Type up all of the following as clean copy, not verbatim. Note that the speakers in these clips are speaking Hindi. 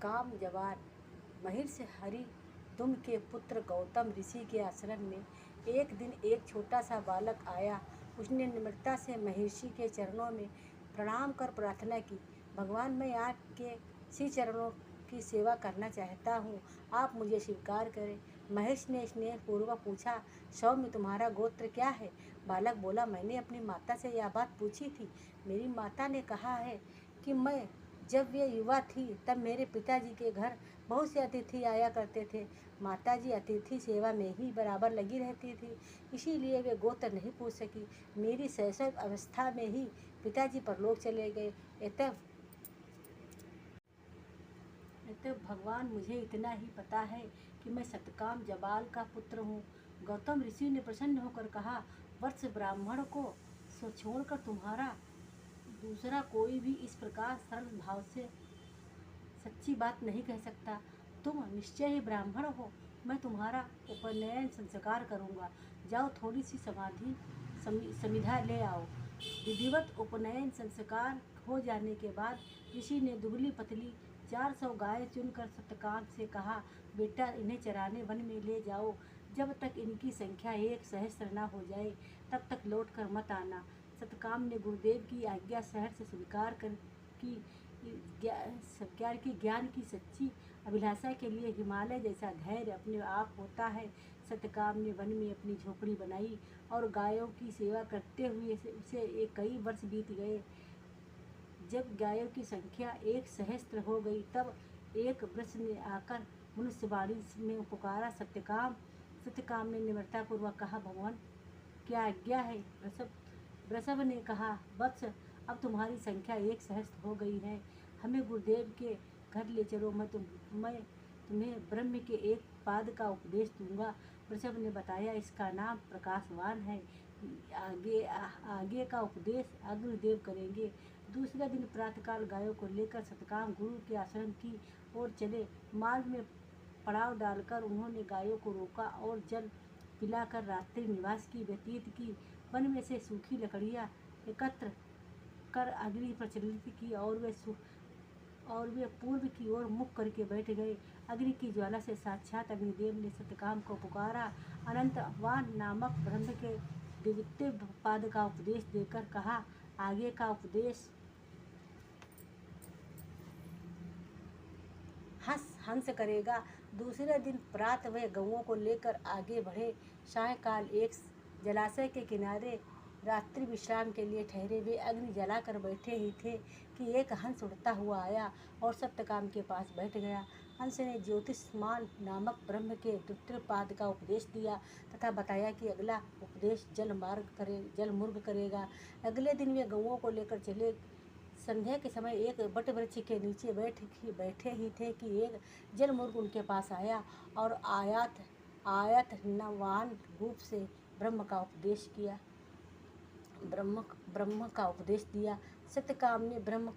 सतकाम जवान महर्षि हरि दुम के पुत्र गौतम ऋषि के आश्रम में एक दिन एक छोटा सा बालक आया। उसने निम्रता से महर्षि के चरणों में प्रणाम कर प्रार्थना की, भगवान, मैं आपके श्री चरणों की सेवा करना चाहता हूँ, आप मुझे स्वीकार करें। महर्षि ने स्नेहपूर्वक पूछा, सौम्य, तुम्हारा गोत्र क्या है? बालक बोला, मैंने अपनी माता से यह बात पूछी थी। मेरी माता ने कहा है कि मैं जब वे युवा थी तब मेरे पिताजी के घर बहुत से अतिथि आया करते थे। माताजी अतिथि सेवा में ही बराबर लगी रहती थी, इसीलिए वे गोत्र नहीं पूछ सकी। मेरी शैशव अवस्था में ही पिताजी परलोक चले गए। अतः भगवान, मुझे इतना ही पता है कि मैं सतकाम जबाल का पुत्र हूँ। गौतम ऋषि ने प्रसन्न होकर कहा, वत्स ब्राह्मण को छोड़कर तुम्हारा दूसरा कोई भी इस प्रकार सरल भाव से सच्ची बात नहीं कह सकता। तुम निश्चय ही ब्राह्मण हो। मैं तुम्हारा उपनयन संस्कार करूँगा। जाओ, थोड़ी सी समिधा ले आओ। विधिवत उपनयन संस्कार हो जाने के बाद ऋषि ने दुबली पतली 400 गायें चुनकर सतकाम से कहा, बेटा, इन्हें चराने वन में ले जाओ। जब तक इनकी संख्या 1 सहस्त्र न हो जाए तब तक लौट कर मत आना। सतकाम ने गुरुदेव की आज्ञा सहर्ष से स्वीकार की ज्ञान की सच्ची अभिलाषा के लिए हिमालय जैसा धैर्य अपने आप होता है। सतकाम ने वन में अपनी झोपड़ी बनाई और गायों की सेवा करते हुए उसे कई वर्ष बीत गए। जब गायों की संख्या 1 सहस्त्र हो गई तब एक वृक्ष ने आकर मनुष्यवाणी में पुकारा, सत्यकाम। सत्यकाम ने निम्रतापूर्वक कहा, भगवान, क्या आज्ञा है? वृषभ ने कहा, वत्स, अब तुम्हारी संख्या 1 सहस्त्र हो गई है। हमें गुरुदेव के घर ले चलो, मैं तुम्हें ब्रह्म के एक पाद का उपदेश दूंगा। वृषभ ने बताया, इसका नाम प्रकाशवान है। आगे का उपदेश अग्निदेव करेंगे। दूसरे दिन प्रातःकाल गायों को लेकर सतकाम गुरु के आश्रम की ओर चले। मार्ग में पड़ाव डालकर उन्होंने गायों को रोका और जल पिलाकर रात्रि निवास की व्यतीत की। वन में से सूखी लकड़ियाँ एकत्र कर अग्नि प्रज्वलित की और वे पूर्व की ओर मुख करके बैठ गए। अग्नि की ज्वाला से साक्षात अग्निदेव ने सतकाम को पुकारा। अनंतवान नामक ब्रह्म के द्वितीय पाद का उपदेश देकर कहा, आगे का उपदेश हंस करेगा। दूसरे दिन प्रातः वह गौओं को लेकर आगे बढ़े। सायंकाल एक जलाशय के किनारे रात्रि विश्राम के लिए ठहरे। वे अग्नि जलाकर बैठे ही थे कि एक हंस उड़ता हुआ आया और सत्यकाम के पास बैठ गया। हंस ने ज्योतिष्मान नामक ब्रह्म के द्वितीय पाद का उपदेश दिया तथा बताया कि अगला उपदेश जलमुर्ग करेगा। अगले दिन वे गौओं को लेकर चले। संध्या के समय एक बट वृक्ष के नीचे बैठे ही थे कि एक जलमुर्ग उनके पास आया और आयतनवान रूप से ब्रह्म का उपदेश दिया। सत्यकाम ने ब्रह्म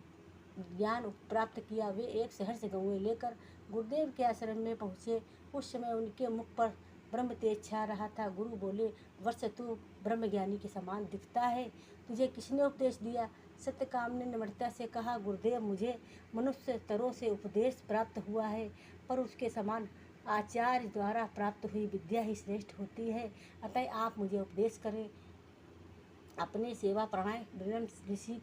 ज्ञान प्राप्त किया। वे एक शहर से गौएं लेकर गुरुदेव के आश्रम में पहुँचे। उस समय उनके मुख पर ब्रह्म तेज छा रहा था। गुरु बोले, वत्स, तू ब्रह्मज्ञानी के समान दिखता है, तुझे किसने उपदेश दिया? सत्यकाम ने निम्रता से कहा, गुरुदेव, मुझे मनुष्य तरों से उपदेश प्राप्त हुआ है, पर उसके समान आचार्य द्वारा प्राप्त हुई विद्या ही श्रेष्ठ होती है। अतः आप मुझे उपदेश करें। अपने सेवा परायण शिष्य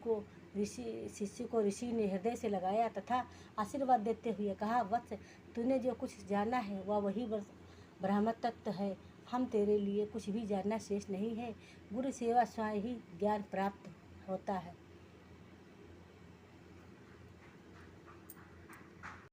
को ऋषि ने हृदय से लगाया तथा आशीर्वाद देते हुए कहा, वत्स, तूने जो कुछ जाना है वह वही ब्रह्म तत्व है। हम तेरे लिए कुछ भी जानना शेष नहीं है। गुरु सेवा स्वयं ही ज्ञान प्राप्त होता है।